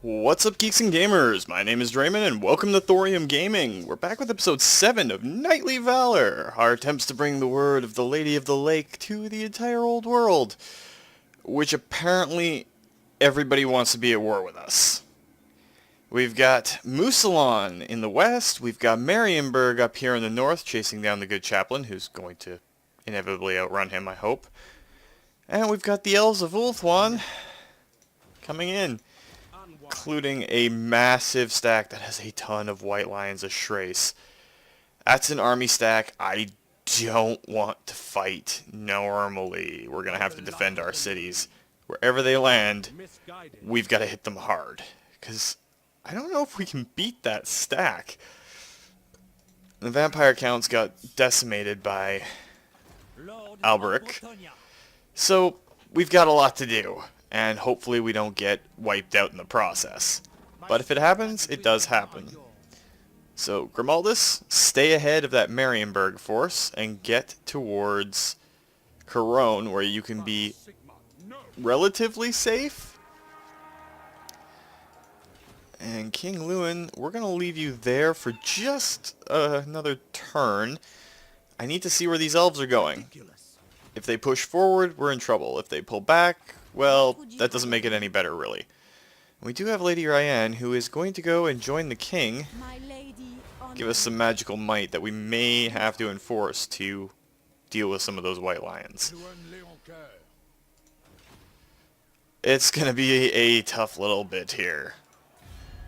What's up, geeks and gamers? My name is Draymond, and welcome to Thorium Gaming. We're back with episode 7 of Knightly Valor, our attempts to bring the word of the Lady of the Lake to the entire old world, which apparently everybody wants to be at war with us. We've got Musalon in the west, we've got Marienburg up here in the north, chasing down the good chaplain, who's going to inevitably outrun him, I hope. And we've got the Elves of Ulthuan coming in, including a massive stack that has a ton of white lions of Shrace. That's an army stack I don't want to fight normally. We're going to have to defend our cities. Wherever they land, we've got to hit them hard. Because I don't know if we can beat that stack. The vampire counts got decimated by Alberic. So we've got a lot to do. And hopefully we don't get wiped out in the process. But if it happens, it does happen. So, Grimaldus, stay ahead of that Marienburg force and get towards Corone, where you can be relatively safe. And King Lewin, we're going to leave you there for just another turn. I need to see where these elves are going. If they push forward, we're in trouble. If they pull back, well, that doesn't make it any better, really. We do have Lady Ryan, who is going to go and join the king, give us some magical might that we may have to enforce to deal with some of those white lions. It's going to be a tough little bit here.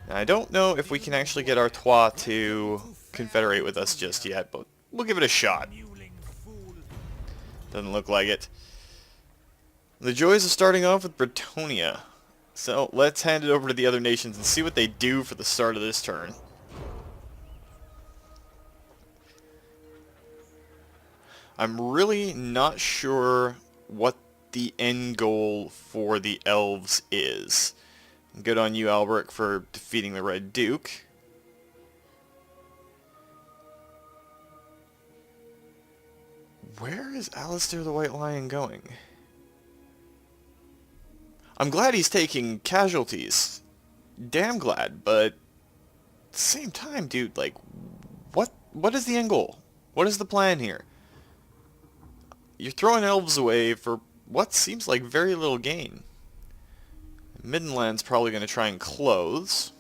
Now, I don't know if we can actually get Artois to confederate with us just yet, but we'll give it a shot. Doesn't look like it. The joys of starting off with Bretonia. So let's hand it over to the other nations and see what they do for the start of this turn. I'm really not sure what the end goal for the elves is. Good on you, Alberic, for defeating the Red Duke. Where is Alistaire the White Lion going? I'm glad he's taking casualties. Damn glad, but at the same time, dude, like, what is the end goal? What is the plan here? You're throwing elves away for what seems like very little gain. Middenland's probably going to try and close.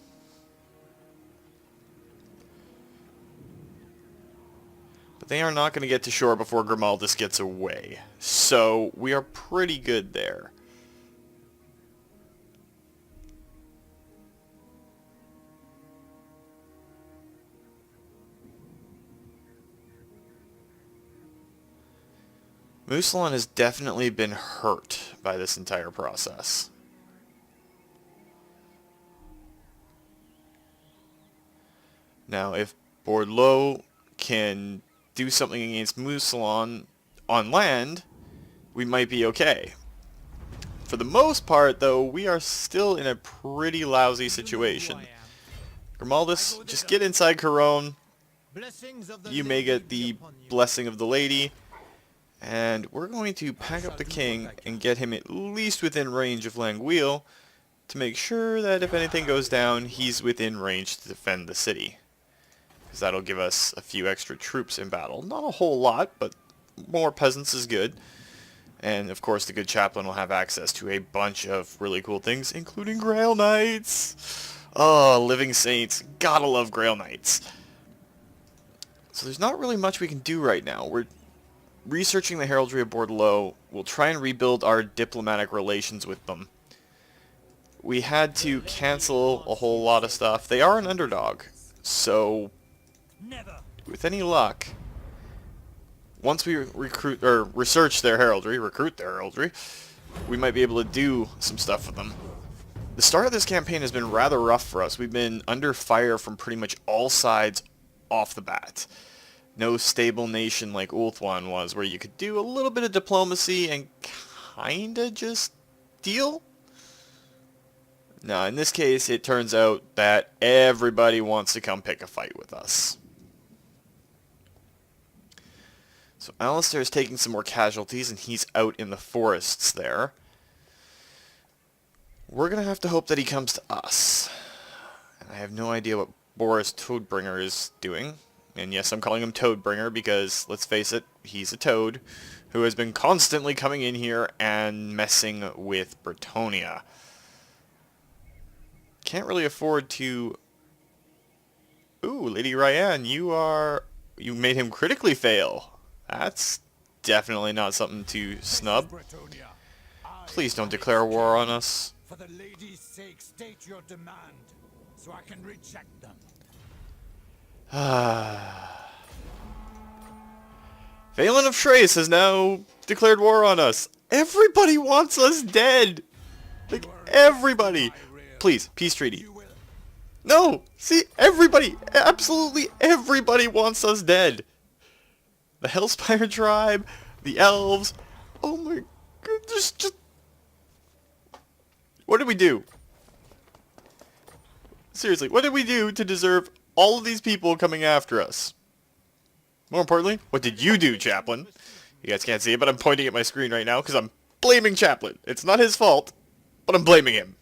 But they are not going to get to shore before Grimaldus gets away. So, we are pretty good there. Musalon has definitely been hurt by this entire process. Now, if Bordeaux can do something against Musalon on land, we might be okay. For the most part, though, we are still in a pretty lousy situation. Grimaldus, just get inside Corone. You may get the blessing of the lady. And we're going to pack up the king and get him at least within range of Languille to make sure that if anything goes down, he's within range to defend the city. Because that'll give us a few extra troops in battle. Not a whole lot, but more peasants is good. And of course the good chaplain will have access to a bunch of really cool things, including Grail Knights. Oh, living saints. Gotta love Grail Knights. So there's not really much we can do right now. We're researching the heraldry of Bordeaux. We'll try and rebuild our diplomatic relations with them. We had to cancel a whole lot of stuff. They are an underdog, so with any luck, once we recruit or research their heraldry, we might be able to do some stuff with them. The start of this campaign has been rather rough for us. We've been under fire from pretty much all sides off the bat. No stable nation like Ulthuan was, where you could do a little bit of diplomacy and kinda just deal. Now, in this case, it turns out that everybody wants to come pick a fight with us. So Alistair is taking some more casualties, and he's out in the forests there. we're going to have to hope that he comes to us. And I have no idea what Boris Toadbringer is doing. And yes, I'm calling him Toadbringer because, let's face it, he's a toad who has been constantly coming in here and messing with Bretonnia. Can't really afford to... Ooh, Lady Ryan, you made him critically fail. That's definitely not something to snub. Please don't declare war on us. For the lady's sake, state your demand, so I can reject them. Valen of Trace has now declared war on us. Everybody wants us dead. Like, everybody. Please, peace treaty. No! See, everybody, absolutely everybody wants us dead. The Hellspire tribe, the elves. Oh my goodness, just... What did we do? Seriously, what did we do to deserve all of these people coming after us? More importantly, what did you do, Chaplain? You guys can't see it, but I'm pointing at my screen right now because I'm blaming Chaplain. It's not his fault, but I'm blaming him.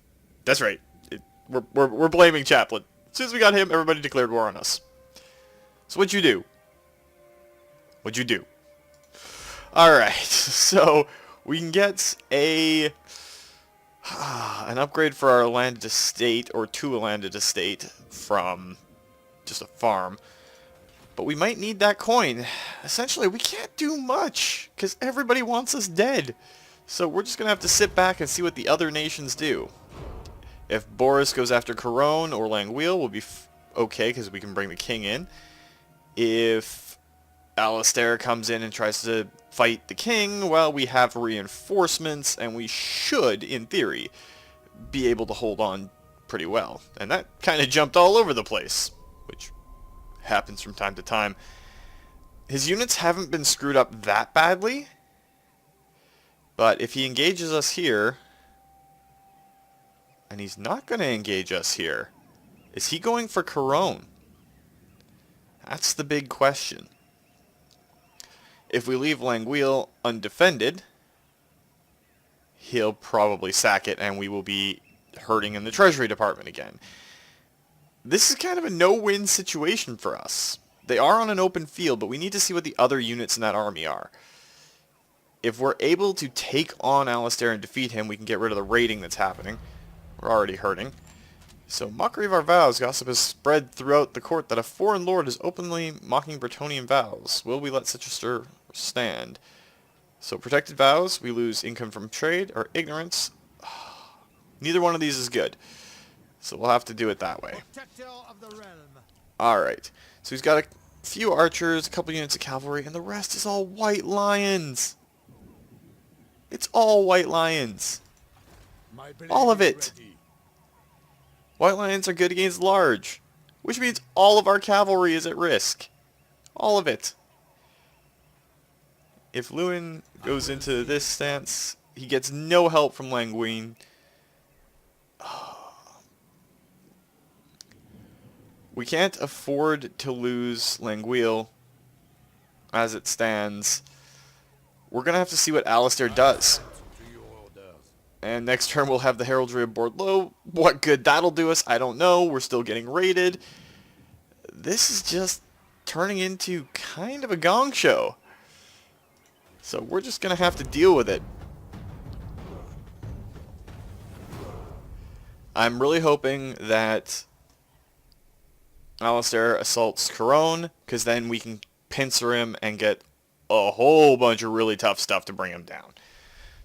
That's right. We're blaming Chaplain. As soon as we got him, everybody declared war on us. So what'd you do? What'd you do? Alright, so we can get an upgrade for our landed estate, or to a landed estate, from just a farm. But we might need that coin. Essentially, we can't do much, because everybody wants us dead. So we're just going to have to sit back and see what the other nations do. If Boris goes after Corone or Languille, we'll be okay, because we can bring the king in. If Alistaire comes in and tries to fight the king, well, we have reinforcements, and we should, in theory, be able to hold on pretty well. And that kind of jumped all over the place, which happens from time to time. His units haven't been screwed up that badly, but if he engages us here, and he's not going to engage us here, is he going for Corone? That's the big question. If we leave Languille undefended, he'll probably sack it, and we will be hurting in the Treasury Department again. This is kind of a no-win situation for us. They are on an open field, but we need to see what the other units in that army are. If we're able to take on Alistaire and defeat him, we can get rid of the raiding that's happening. We're already hurting. So, mockery of our vows. Gossip has spread throughout the court that a foreign lord is openly mocking Bretonnian vows. Will we let such a stir stand? So, protected vows, we lose income from trade, or ignorance. Neither one of these is good. So we'll have to do it that way. Alright. So he's got a few archers, a couple units of cavalry, and the rest is all white lions. It's all white lions. All of it. White lions are good against large, which means all of our cavalry is at risk. All of it. If Lewin goes into this stance, he gets no help from Languille. We can't afford to lose Languille as it stands. We're going to have to see what Alistaire does. And next turn we'll have the Heraldry of Bordeaux. What good that'll do us, I don't know. We're still getting raided. This is just turning into kind of a gong show. So we're just going to have to deal with it. I'm really hoping that Alistaire assaults Corone, because then we can pincer him and get a whole bunch of really tough stuff to bring him down.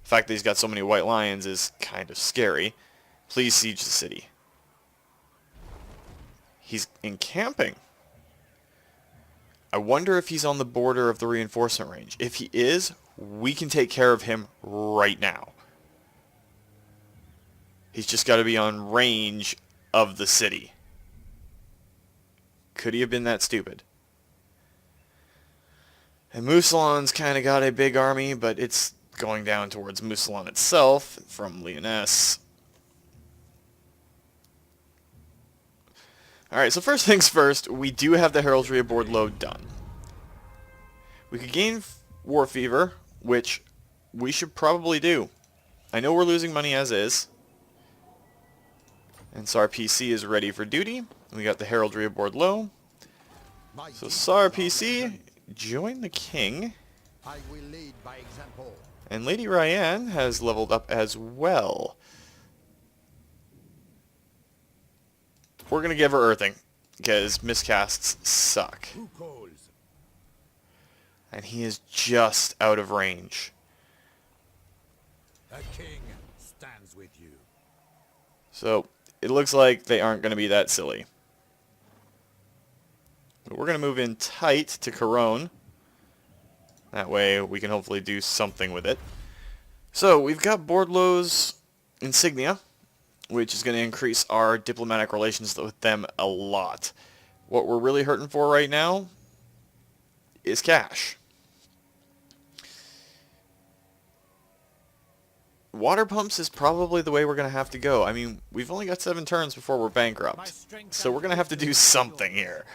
The fact that he's got so many white lions is kind of scary. Please siege the city. He's encamping. I wonder if he's on the border of the reinforcement range. If he is, we can take care of him right now. He's just got to be on range of the city. Could he have been that stupid? And Mousillon's kind of got a big army, but it's going down towards Mousillon itself from Lyonesse. Alright, so first things first, we do have the Heraldry of Bordeaux done. We could gain War Fever, which we should probably do. I know we're losing money as is, And so our PC is ready for duty. We got the heraldry aboard low. My So deeds Sar are PC, written. join the king. I will lead by example. And Lady Ryan has leveled up as well. We're going to give her earthing, because miscasts suck. Who calls? And he is just out of range. A king stands with you. So, it looks like they aren't going to be that silly. But we're going to move in tight to Corone. That way we can hopefully do something with it. So, we've got Bordlow's insignia, which is going to increase our diplomatic relations with them a lot. What we're really hurting for right now is cash. Water pumps is probably the way we're going to have to go. I mean, we've only got 7 turns before we're bankrupt. So we're going to have to do something here.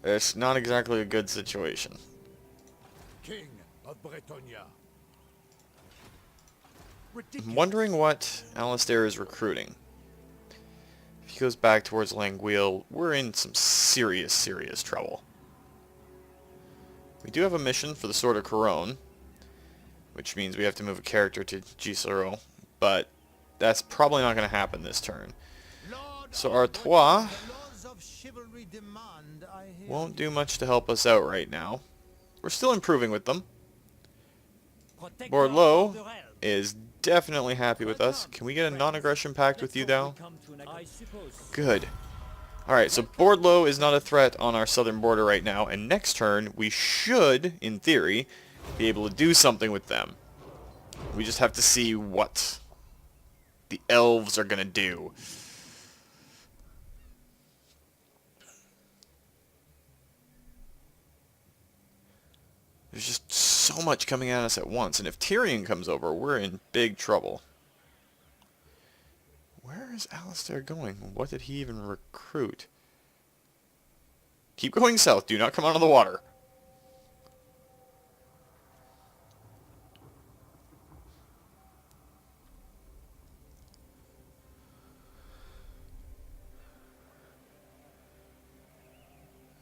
It's not exactly a good situation. King of Bretonia. I'm wondering what Alistaire is recruiting. If he goes back towards Languille, we're in some serious, serious trouble. We do have a mission for the Sword of Corone, which means we have to move a character to Gisero, but that's probably not going to happen this turn. So Artois won't do much to help us out right now. We're still improving with them. Bordeaux is definitely happy with us. Can we get a non-aggression pact with you now? Good. Alright, so Bordeaux is not a threat on our southern border right now, and next turn we should, in theory, be able to do something with them. We just have to see what the elves are going to do. There's just so much coming at us at once, and if Tyrion comes over, we're in big trouble. Where is Alistaire going? What did he even recruit? Keep going south. Do not come out of the water.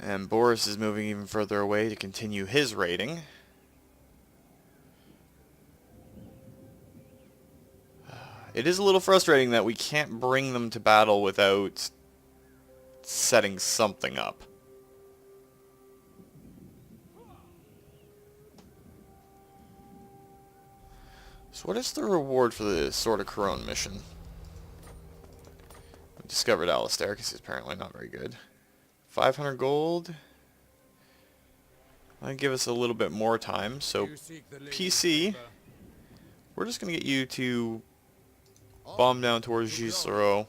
And Boris is moving even further away to continue his raiding. It is a little frustrating that we can't bring them to battle without setting something up. So what is the reward for the Sword of Corone mission? We discovered Alistaire because he's apparently not very good. 500 gold. That'll give us a little bit more time. So PC, we're just going to get you to bomb down towards Gisero.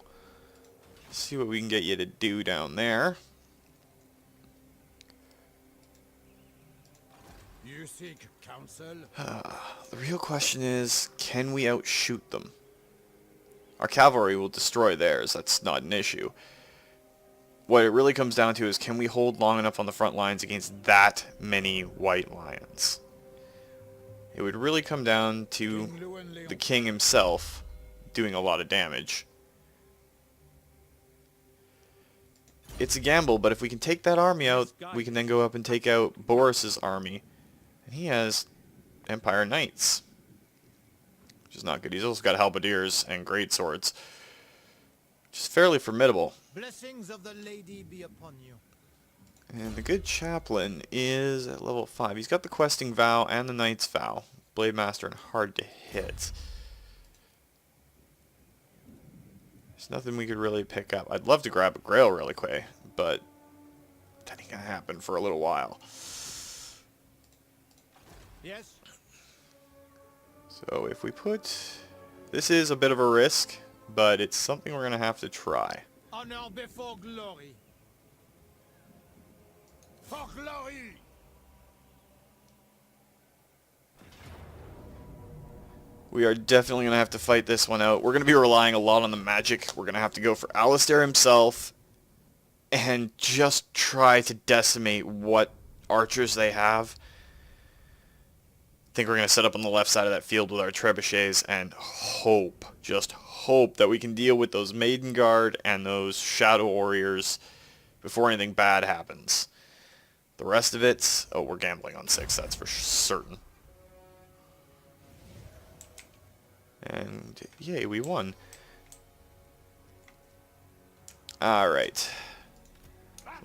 See what we can get you to do down there. You seek counsel? The real question is, can we outshoot them? Our cavalry will destroy theirs. That's not an issue. What it really comes down to is, can we hold long enough on the front lines against that many white lions? It would really come down to the king himself doing a lot of damage. It's a gamble, but if we can take that army out, we can then go up and take out Boris's army. And he has Empire Knights, which is not good. He's also got halberdiers and great swords, which is fairly formidable. Blessings of the lady be upon you. And the good chaplain is at level 5. He's got the questing vow and the knight's vow. Blade master and hard to hit. There's nothing we could really pick up. I'd love to grab a grail really quick, but that ain't gonna happen for a little while. Yes. So if we put... This is a bit of a risk, but it's something we're gonna have to try. Honor before glory. For glory. We are definitely going to have to fight this one out. We're going to be relying a lot on the magic. We're going to have to go for Alistaire himself and just try to decimate what archers they have. I think we're going to set up on the left side of that field with our trebuchets and hope, just hope that we can deal with those Maiden Guard and those Shadow Warriors before anything bad happens. The rest of it, oh, we're gambling on 6, that's for certain. And yay, we won. Alright.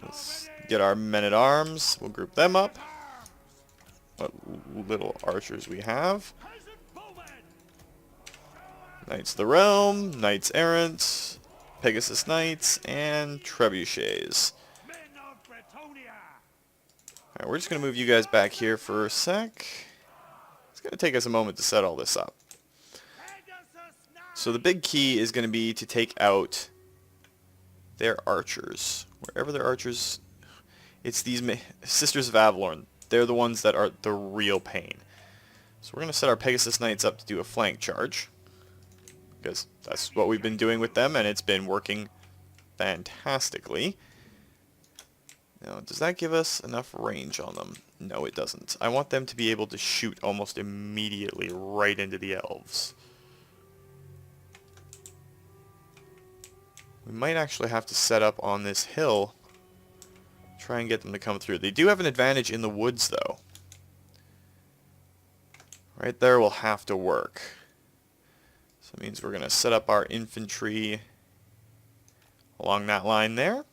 Let's get our men-at-arms. We'll group them up. What little archers we have. Knights of the Realm, Knights Errant, Pegasus Knights, and Trebuchets. Alright, we're just going to move you guys back here for a sec. It's going to take us a moment to set all this up. So the big key is going to be to take out their archers. Wherever their archers... It's these Sisters of Avalorn. They're the ones that are the real pain. So we're going to set our Pegasus Knights up to do a flank charge. Because that's what we've been doing with them, and it's been working fantastically. Now, does that give us enough range on them? No, it doesn't. I want them to be able to shoot almost immediately right into the elves. We might actually have to set up on this hill, try and get them to come through. They do have an advantage in the woods, though. Right there will have to work. So it means we're going to set up our infantry along that line there.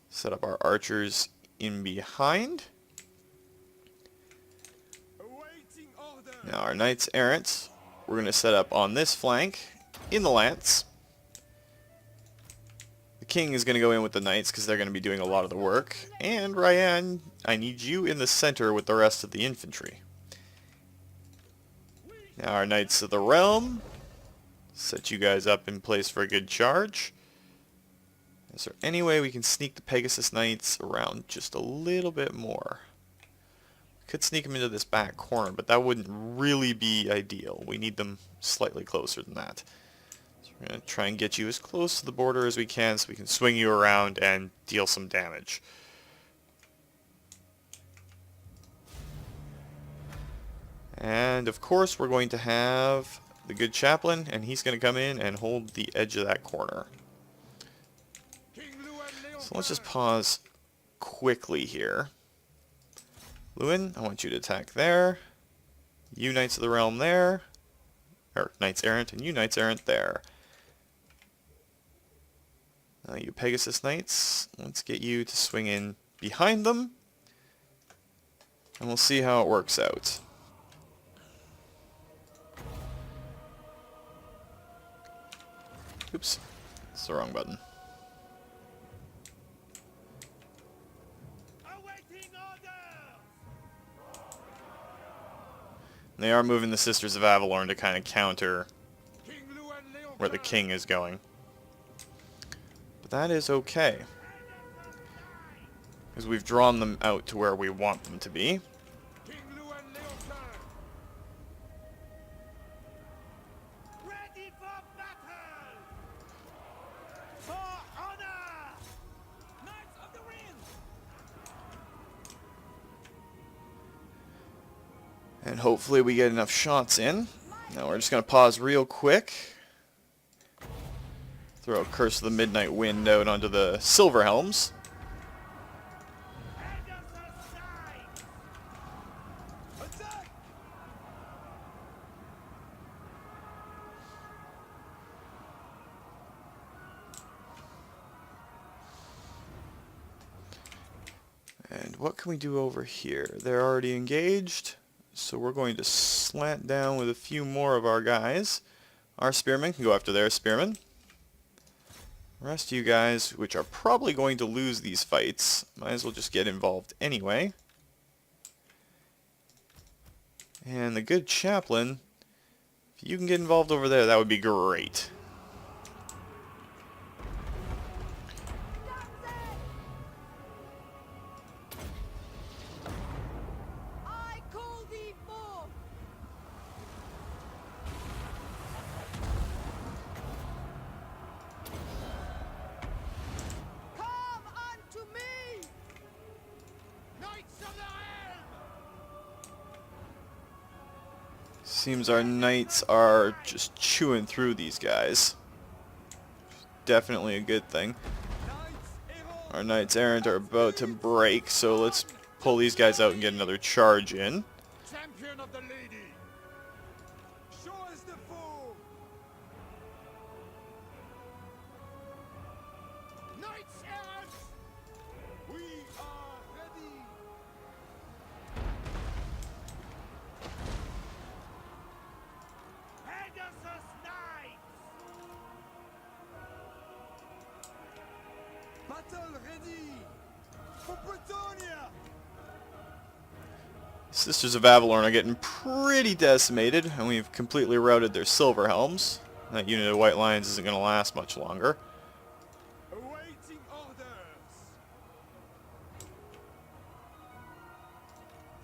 Set up our archers in behind. Now our Knights Errant, we're going to set up on this flank in the lance. The King is going to go in with the Knights because they're going to be doing a lot of the work. And Ryan, I need you in the center with the rest of the infantry. Now our Knights of the Realm, set you guys up in place for a good charge. Is there any way we can sneak the Pegasus Knights around just a little bit more? We could sneak them into this back corner, but that wouldn't really be ideal. We need them slightly closer than that. So we're going to try and get you as close to the border as we can so we can swing you around and deal some damage. And of course we're going to have the good chaplain, and he's going to come in and hold the edge of that corner. So let's just pause quickly here. Lewin, I want you to attack there. You Knights of the Realm there. Or Knights Errant, and you Knights Errant there. You Pegasus Knights, let's get you to swing in behind them. And we'll see how it works out. Oops, it's the wrong button. And they are moving the Sisters of Avalorn to kind of counter where the King is going. But that is okay, because we've drawn them out to where we want them to be. And hopefully we get enough shots in. Now we're just going to pause real quick. Throw Curse of the Midnight Wind out onto the Silver Helms. And what can we do over here? They're already engaged. So we're going to slant down with a few more of our guys. Our spearmen can go after their spearmen. The rest of you guys, which are probably going to lose these fights, might as well just get involved anyway. And the good chaplain, if you can get involved over there, that would be great. Seems our knights are just chewing through these guys. Definitely a good thing. Our knights errant are about to break, so let's pull these guys out and get another charge in. Champion of the lady. Show us the foe. Knights errant. We are ready. Pegasus Knights. Battle ready. For Britannia. Sisters of Valor are getting pretty decimated, and we've completely routed their silver helms. That unit of White Lions isn't going to last much longer. Awaiting orders.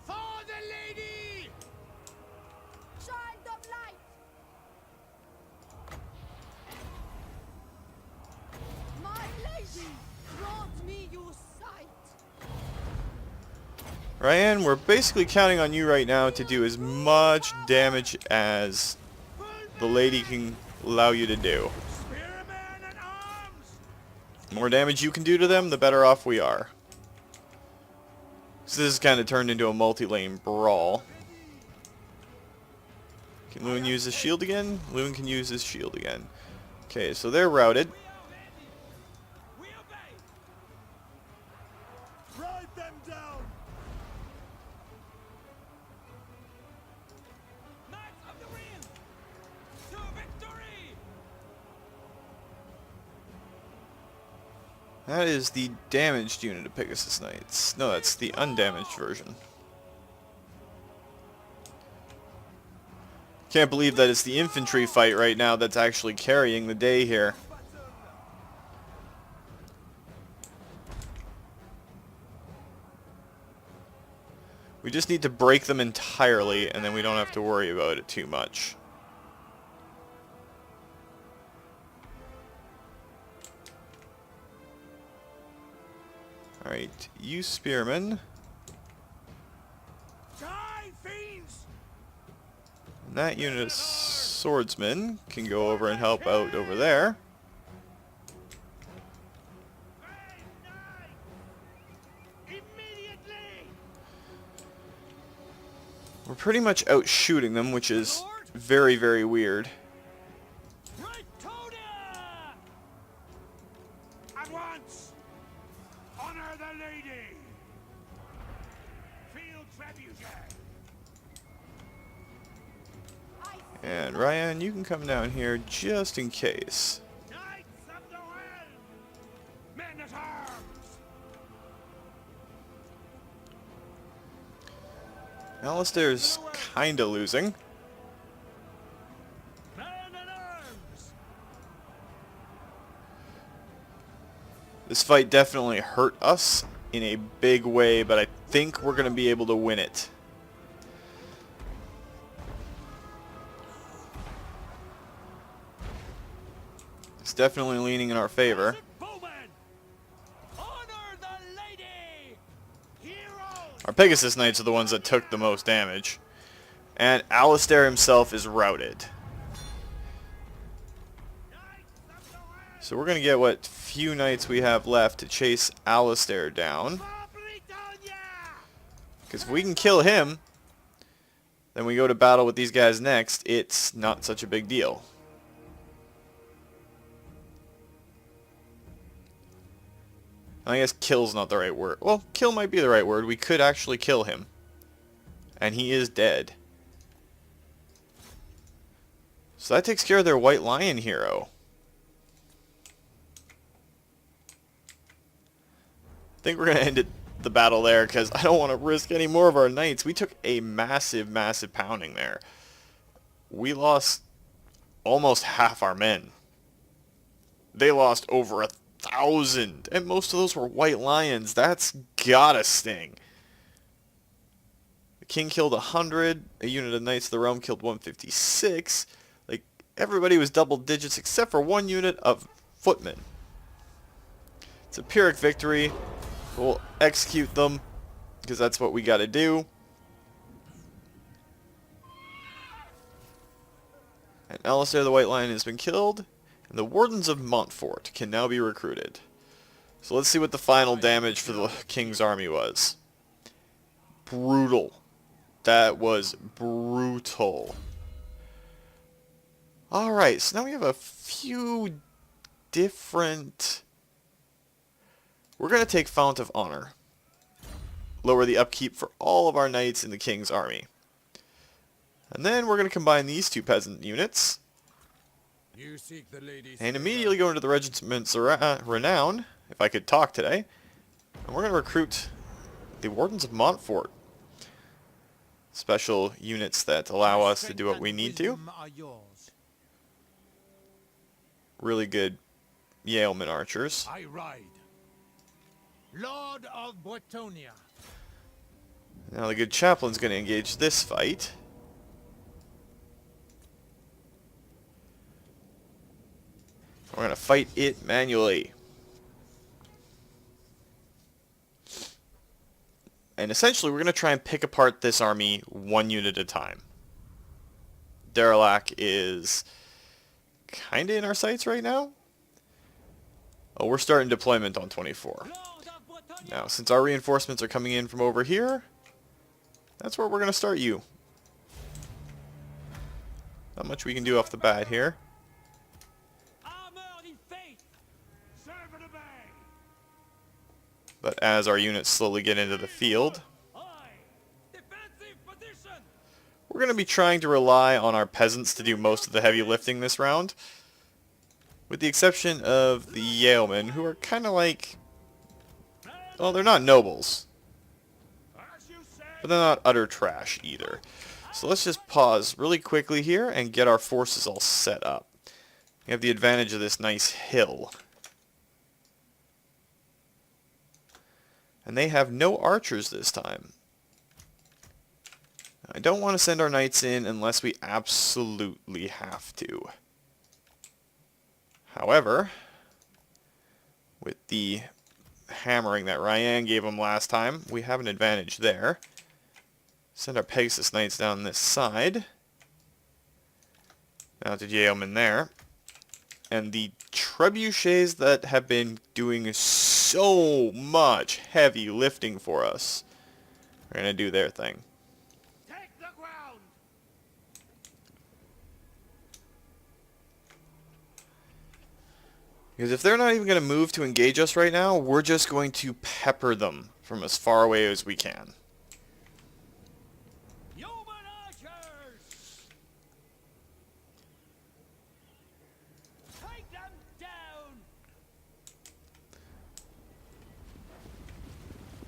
For the lady. Child of light! My lady, grant me your sight! Ryan, we're basically counting on you right now to do as much damage as the lady can allow you to do. Spearmen at arms. The more damage you can do to them, the better off we are. So this has kind of turned into a multi-lane brawl. Can Lewin use his shield again? Lewin can use his shield again. Okay, so they're routed. We obey. Ride them down. Knights of the Ring. To victory. That is the damaged unit of Pegasus Knights. No, that's the undamaged version. Can't believe that it's the infantry fight right now that's actually carrying the day here. We just need to break them entirely, and then we don't have to worry about it too much. Alright, you spearmen. Die, fiends. And that unit of swordsmen can go over and help out over there. Immediately. We're pretty much out shooting them, which is very, very weird. Britonia. At once. Honor the lady. Field trebuchet. And Ryan, you can come down here just in case. Knights of the Realm. Men at arms. Alistaire's kinda losing. Men at arms. This fight definitely hurt us in a big way, but I think we're gonna be able to win it. It's definitely leaning in our favor. Bowmen. Honor the lady. Heroes. Our Pegasus Knights are the ones that took the most damage. And Alistaire himself is routed. So we're going to get what few knights we have left to chase Alistaire down. For Britannia. Because if we can kill him, then we go to battle with these guys next. It's not such a big deal. I guess kill's not the right word. Well, kill might be the right word. We could actually kill him. And he is dead. So that takes care of their White Lion hero. I think we're going to end the battle there because I don't want to risk any more of our knights. We took a massive, massive pounding there. We lost almost half our men. They lost over 1,000, and most of those were White Lions. That's gotta sting. The king killed 100. A unit of Knights of the Realm killed 156. Like, everybody was double digits except for one unit of footmen. It's a Pyrrhic victory. We'll execute them because that's what we gotta do. And Alistaire the White Lion has been killed, and the Wardens of Montfort can now be recruited. So let's see what the final damage for the King's army was. Brutal. That was brutal. Alright, so now we have a few different... We're going to take Fount of Honor. Lower the upkeep for all of our knights in the King's army. And then we're going to combine these two peasant units. You seek the ladies And immediately go into the Regiment's Renown, if I could talk today. And we're going to recruit the Wardens of Montfort. Special units that allow us to do what we need to. Really good yeoman archers. I ride. Lord of Bretonia. Now the good chaplain's going to engage this fight. We're going to fight it manually. And essentially we're going to try and pick apart this army one unit at a time. Derelac is kind of in our sights right now. Oh, we're starting deployment on 24. Now, since our reinforcements are coming in from over here, that's where we're going to start you. Not much we can do off the bat here. But as our units slowly get into the field, we're going to be trying to rely on our peasants to do most of the heavy lifting this round. With the exception of the yeomen, who are kind of like... Well, they're not nobles. But they're not utter trash either. So let's just pause really quickly here and get our forces all set up. We have the advantage of this nice hill. And they have no archers this time. I don't want to send our knights in unless we absolutely have to. However, with the hammering that Ryan gave them last time, we have an advantage there. Send our Pegasus Knights down this side. Mounted yeomen there. And the trebuchets that have been doing so much heavy lifting for us are going to do their thing. Take the ground. Because if they're not even going to move to engage us right now, we're just going to pepper them from as far away as we can. Yeoman archers. Take them down.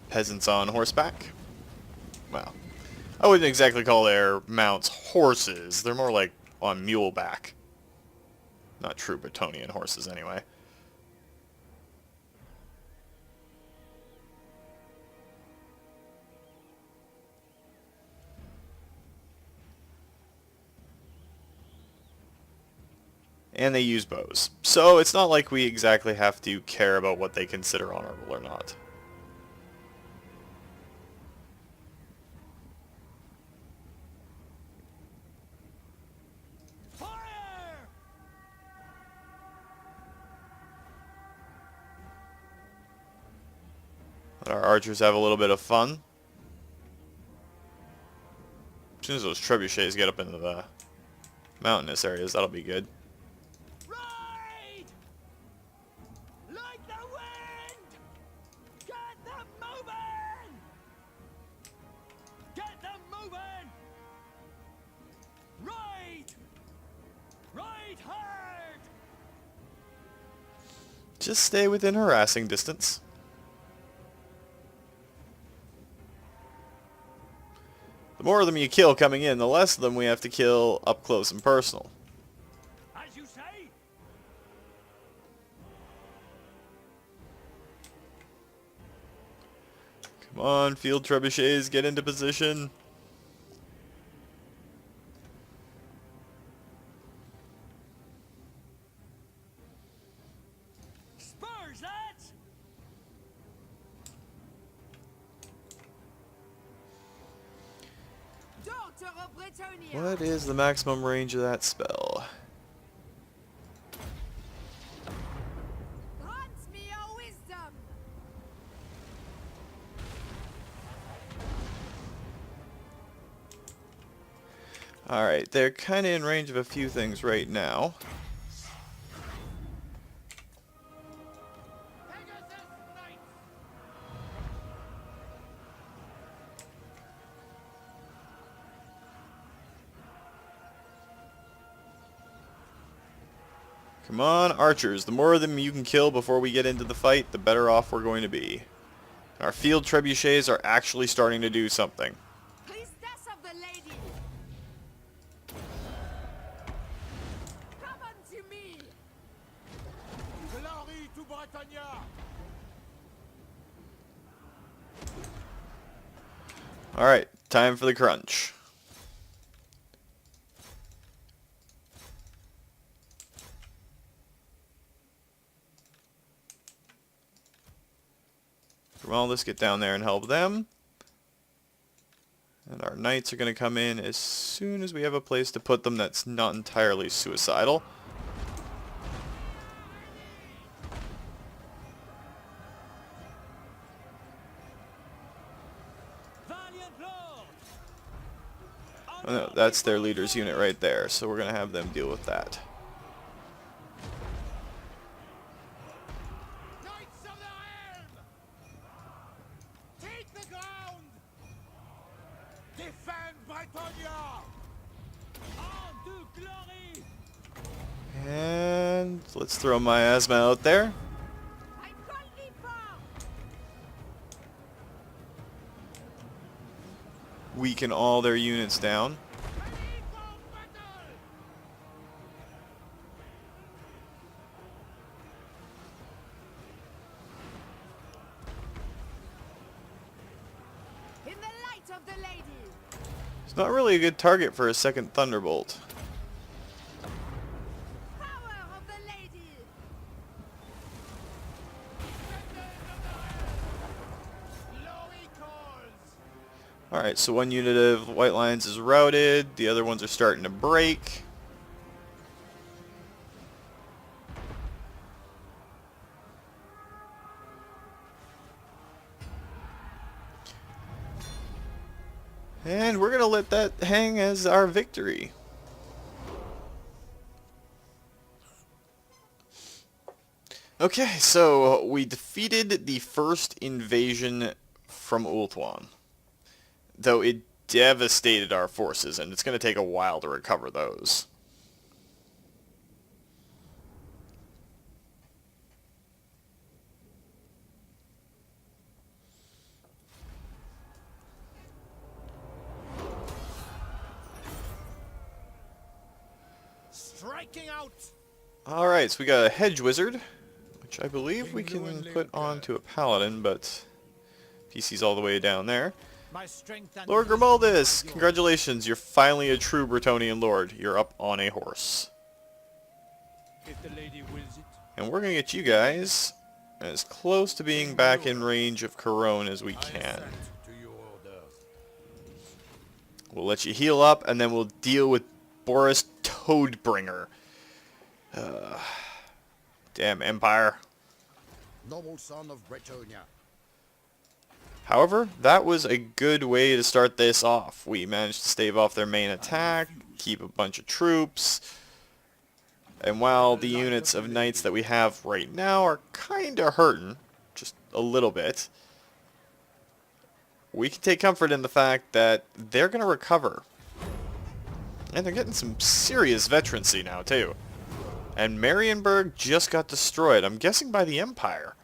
Peasants on horseback. Well, I wouldn't exactly call their mounts horses. They're more like on muleback. Not true Bretonian horses anyway. And they use bows. So it's not like we exactly have to care about what they consider honorable or not. Fire! Let our archers have a little bit of fun. As soon as those trebuchets get up into the mountainous areas, that'll be good. Ride! Like the wind! Get them moving! Get them moving! Ride! Ride hard! Just stay within harassing distance. The more of them you kill coming in, the less of them we have to kill up close and personal. As you say! Come on, field trebuchets, get into position. Spurs, lads! Daughter of Bretonia. What is the maximum range of that spell? Alright, they're kind of in range of a few things right now. Come on, archers. The more of them you can kill before we get into the fight, the better off we're going to be. Our field trebuchets are actually starting to do something. Priestess of the lady! Come unto me! Glory to Britannia! Alright, time for the crunch. Well, let's get down there and help them. And our knights are going to come in as soon as we have a place to put them that's not entirely suicidal. Oh no, that's their leader's unit right there, so we're going to have them deal with that. Knights of the Helm! Take the ground! Defend Britannia! On to glory! And let's throw miasma out there. I call thee forth! Weaken all their units down. Ready for battle! In the light of the lady! It's not really a good target for a second thunderbolt. Power of the lady! Glory calls! Alright, so one unit of White Lions is routed, the other ones are starting to break. And we're going to let that hang as our victory. Okay, so we defeated the first invasion from Ulthuan. Though it devastated our forces, and it's going to take a while to recover those. Striking out! Alright, so we got a hedge wizard, which I believe we can put onto a paladin, but PC's all the way down there. My strength and Lord wisdom Grimaldus, are yours. congratulations, you're finally a true Bretonnian lord. You're up on a horse. If the lady wills it. And we're going to get you guys as close to being back in range of Corone as we can. I assent to your orders. We'll let you heal up, and then we'll deal with Boris Toadbringer. Damn Empire. Noble son of Bretonia. However, that was a good way to start this off. We managed to stave off their main attack, keep a bunch of troops, and while the units of knights that we have right now are kinda hurting, just a little bit, we can take comfort in the fact that they're gonna recover. And they're getting some serious veterancy now, too. And Marienburg just got destroyed, I'm guessing by the Empire.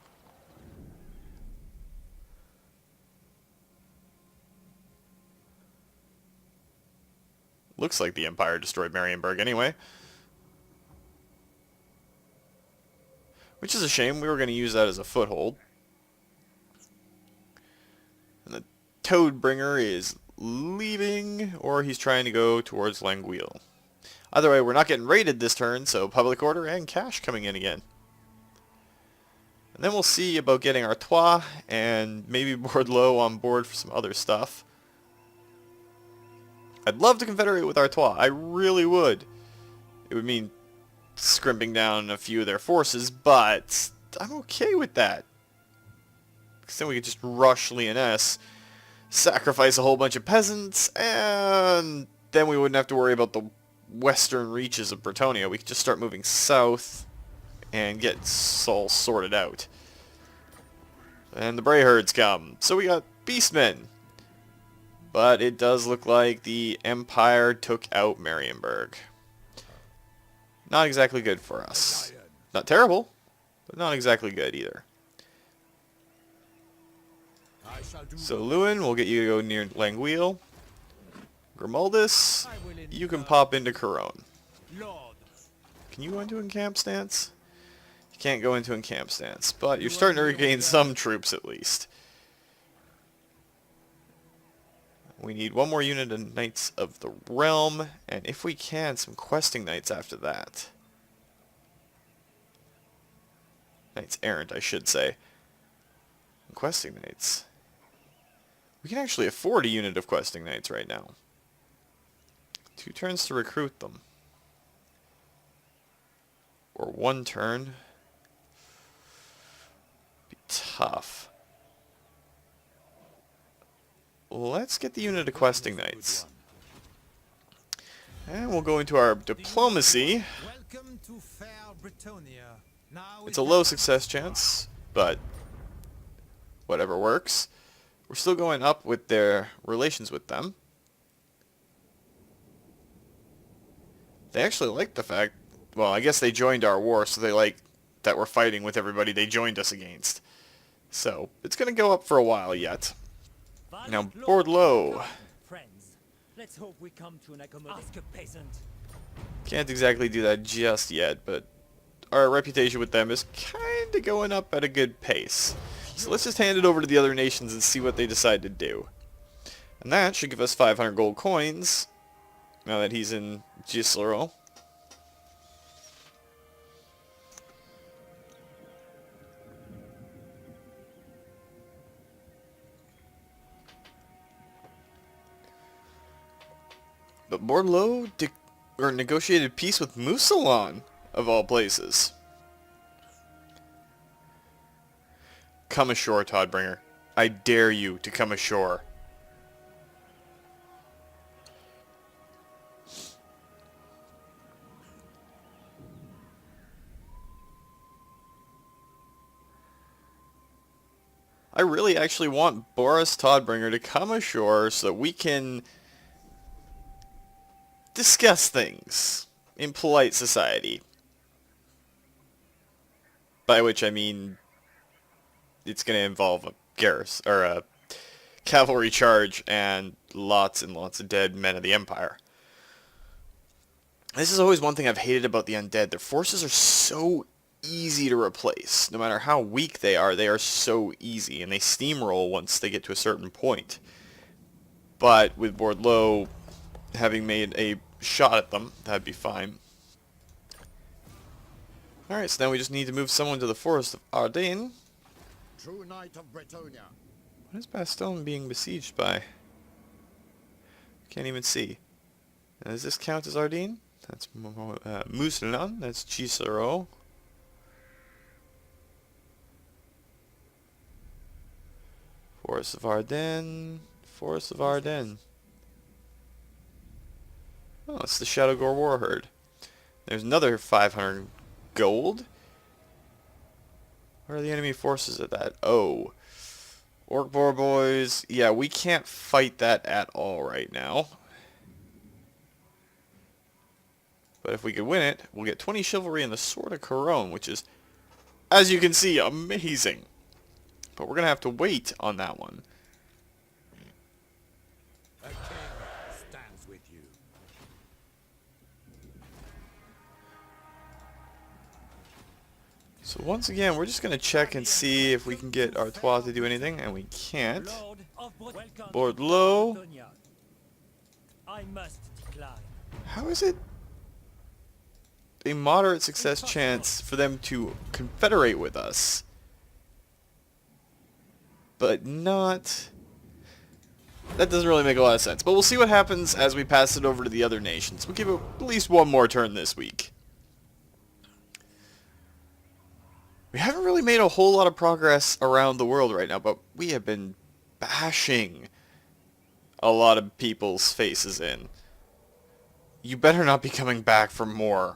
Looks like the Empire destroyed Marienburg anyway. Which is a shame, we were going to use that as a foothold. And the Toadbringer is leaving, or he's trying to go towards Languille. Either way, we're not getting raided this turn, so public order and cash coming in again. And then we'll see about getting Artois and maybe Bordeaux on board for some other stuff. I'd love to confederate with Artois. I really would. It would mean scrimping down a few of their forces, but I'm okay with that. Because then we could just rush Lyonesse, sacrifice a whole bunch of peasants, and then we wouldn't have to worry about the western reaches of Bretonnia. We could just start moving south and get all sorted out. And the Bray herds come. So we got beastmen. But it does look like the Empire took out Marienburg. Not exactly good for us. Not terrible, but not exactly good either. So Lewin, we'll get you to go near Languille. Grimaldus, you can pop into Couronne. Can you go into encamp stance? You can't go into encamp stance, but you're starting to regain some troops at least. We need one more unit of Knights of the Realm, and if we can, some questing knights after that. Knights errant, I should say. And questing knights. We can actually afford a unit of questing knights right now. 2 turns to recruit them. Or 1 turn. Be tough. Let's get the unit of questing knights. And we'll go into our diplomacy. It's a low success chance, but whatever works. We're still going up with their relations with them. They actually like the fact, well, I guess they joined our war, so they like that we're fighting with everybody they joined us against. So, it's going to go up for a while yet. Now, Bordeaux. Friends, let's hope we come to an accommodation. Ask a peasant. Can't exactly do that just yet, but our reputation with them is kind of going up at a good pace. So let's just hand it over to the other nations and see what they decide to do. And that should give us 500 gold coins, now that he's in Gislerot. But Bordeaux negotiated peace with Mousillon, of all places. Come ashore, Toddbringer. I dare you to come ashore. I really actually want Boris Toddbringer to come ashore so that we can discuss things in polite society. By which I mean it's going to involve a garrison or a cavalry charge and lots of dead men of the Empire. This is always one thing I've hated about the undead. Their forces are so easy to replace. No matter how weak they are so easy, and they steamroll once they get to a certain point. But with Bordeaux having made a shot at them, that'd be fine. Alright, so now we just need to move someone to the forest of Ardennes. True knight of Bretonnia. What is Bastogne being besieged by? Can't even see. Now, does this count as Ardennes? That's Mousillon, that's Gislerot. Forest of Ardennes. Forest of Ardennes. Oh, it's the Shadowgore War Herd. There's another 500 gold. Where are the enemy forces at that? Oh. Orc Boar Boys. Yeah, we can't fight that at all right now. But if we could win it, we'll get 20 chivalry and the Sword of Couronne, which is, as you can see, amazing. But we're going to have to wait on that one. A king stands with you. So once again, we're just going to check and see if we can get Artois to do anything, and we can't. Bordeaux. I must decline. How is it a moderate success chance for them to confederate with us, but not... That doesn't really make a lot of sense. But we'll see what happens as we pass it over to the other nations. We'll give it at least one more turn this week. We haven't really made a whole lot of progress around the world right now, but we have been bashing a lot of people's faces in. you better not be coming back for more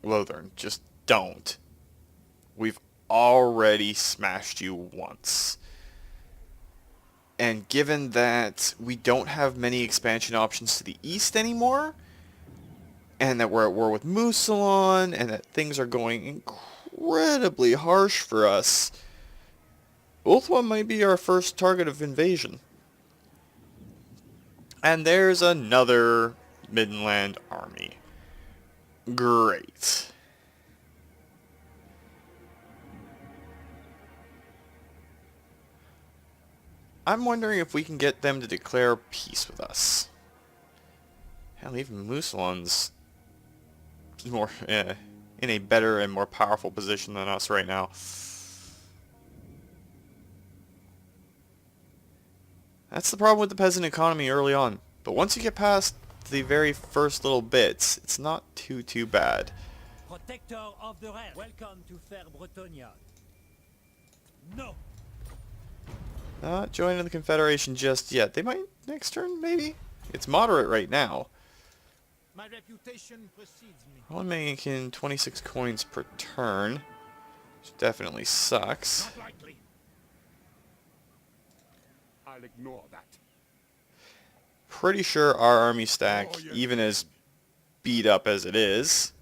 Lothern. Just don't. We've already smashed you once. And given that we don't have many expansion options to the east anymore, and that we're at war with Musalon, and that things are going incredibly harsh for us, Ulthuan might be our first target of invasion. And there's another Midland army. Great. I'm wondering if we can get them to declare peace with us. Hell, even Musalon's more in a better and more powerful position than us right now. That's the problem with the peasant economy early on. But once you get past the very first little bits, it's not too bad. Protector of the realm. Welcome to Fair Bretonia. No. Not joining the Confederation just yet. They might next turn, maybe? It's moderate right now. My reputation precedes me. Only making 26 coins per turn, which definitely sucks. Not likely. I'll ignore that. Pretty sure our army stack, even as beat up as it is,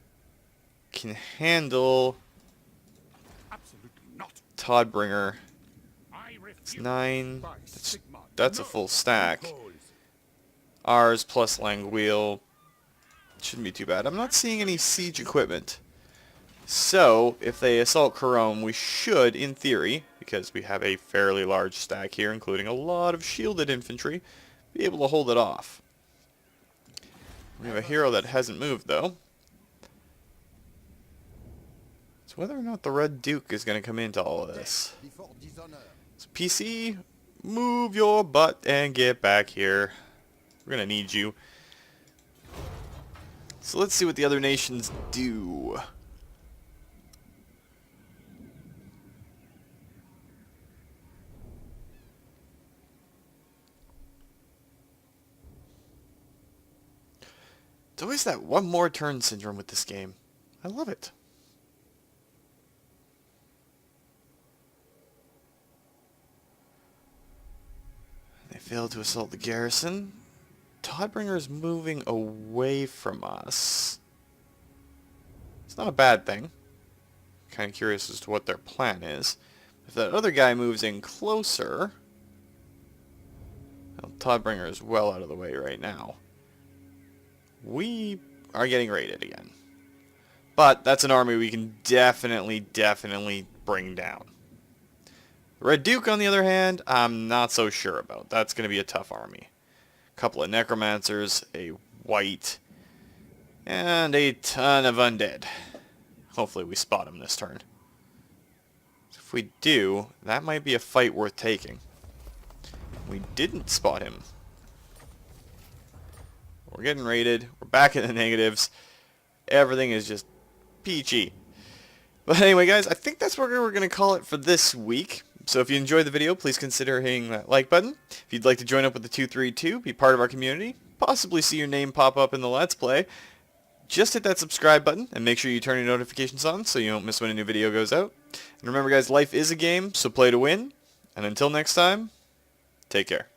can handle Absolutely not. Toddbringer. I It's refuse. 9. By Sigma, That's a no full stack. calls. Ours plus Languille shouldn't be too bad. I'm not seeing any siege equipment. So, if they assault Carome, we should, in theory, because we have a fairly large stack here, including a lot of shielded infantry, be able to hold it off. We have a hero that hasn't moved, though. So whether or not the Red Duke is going to come into all of this. So PC, move your butt and get back here. We're going to need you. So let's see what the other nations do. It's always that one more turn syndrome with this game. I love it. They failed to assault the garrison. Toddbringer is moving away from us. It's not a bad thing. Kind of curious as to what their plan is. If that other guy moves in closer... Well, Toddbringer is well out of the way right now. We are getting raided again. But that's an army we can definitely bring down. Red Duke, on the other hand, I'm not so sure about. That's going to be a tough army. A couple of necromancers, a white, and a ton of undead. Hopefully we spot him this turn. If we do, that might be a fight worth taking. We didn't spot him. We're getting raided. We're back in the negatives. Everything is just peachy. But anyway, guys, I think that's what we're going to call it for this week. So if you enjoyed the video, please consider hitting that like button. If you'd like to join up with the 232, be part of our community, possibly see your name pop up in the Let's Play, just hit that subscribe button and make sure you turn your notifications on so you don't miss when a new video goes out. And remember, guys, life is a game, so play to win. And until next time, take care.